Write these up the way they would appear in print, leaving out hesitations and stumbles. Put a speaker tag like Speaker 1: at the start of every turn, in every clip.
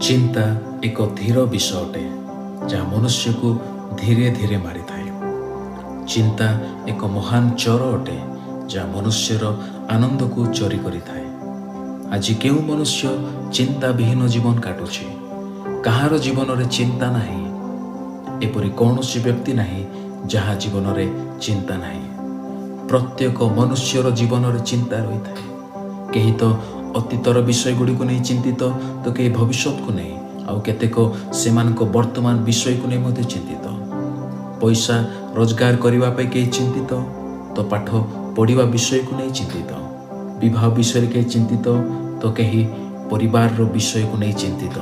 Speaker 1: चिंता एक धीर विषय अटे जहाँ मनुष्य को धीरे धीरे मारी थाए। चिंता एक महान चोर अटे जहाँ मनुष्यर आनंद को चोरी करी थाए। आज केउ मनुष्य चिंता विहीन जीवन काटुछि? कहार जीवन रे चिंता नाही? एपरि कौनसी व्यक्ति नाही जहाँ जीवन रे चिंता नाही। प्रत्येक मनुष्यर जीवन रे चिंता रही थाए। केही तो अतीतर विषय गुड़ी को नहीं चिंतित तो कई भविष्य को नहीं आउ केतेक सेमानक वर्तमान विषय को नहीं मध्य चिंतित। पैसा रोजगार करने पे कई चिंतित तो पाठ पढ़ा विषय को नहीं चिंतित। विवाह विषय कई चिंतित तो कहीं परिवार विषय को नहीं चिंतित।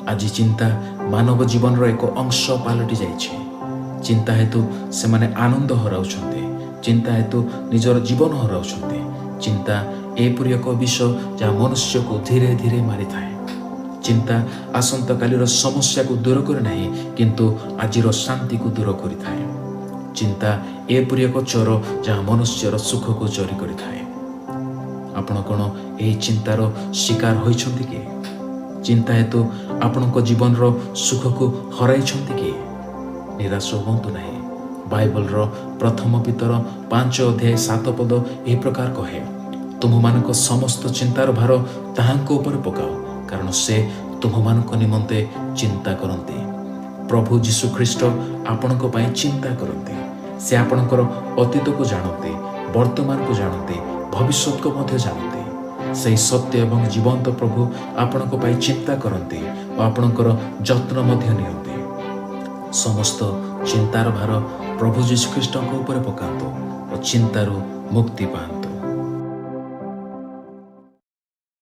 Speaker 1: आज चिंता मानव जीवन एक अंश पलटि जाइए। चिंता हेतु से माने आनंद हराउछन्ते, चिंता हेतु निजर जीवन हराउछन्ते। चिंता एपरि एक विषय जहाँ मनुष्य को धीरे धीरे मारी थाए। चिंता आसंता कालीर समस्या को दूर करे नहीं किंतु आजिर शांति को दूर करि थाए। चिंता एपरि एक चोर जहाँ मनुष्यर सुख को चोरी करि थाए। आपण कोन एही चिंतार शिकार होइछन्ति कि? चिंता हेतु आपणक जीवन रो सुख को हराइछन्ति कि? निराश होंतु नहीं। बाइबल रो प्रथम पितर 5 अध्याय 7 पद एही प्रकार कहे, तुम मानक समस्त चिंतार भार ताहांको ऊपर पकाओ कारण से तुम मानक निमंते चिंता करते। प्रभु जीशु ख्रीष्ट आपणक पई चिंता करते। से आपणकर अतीत को जानते, वर्तमान को जानते, भविष्य को मध्य जानते। सही सत्य एवं जीवंत प्रभु आपणक पई चिंता करते और आपणकर जत्न मध्य नियंते। समस्त चिंतार भार प्रभु जीशु ख्रीष्ट ऊपर पकांतो और चिंतारू मुक्ति पांतो।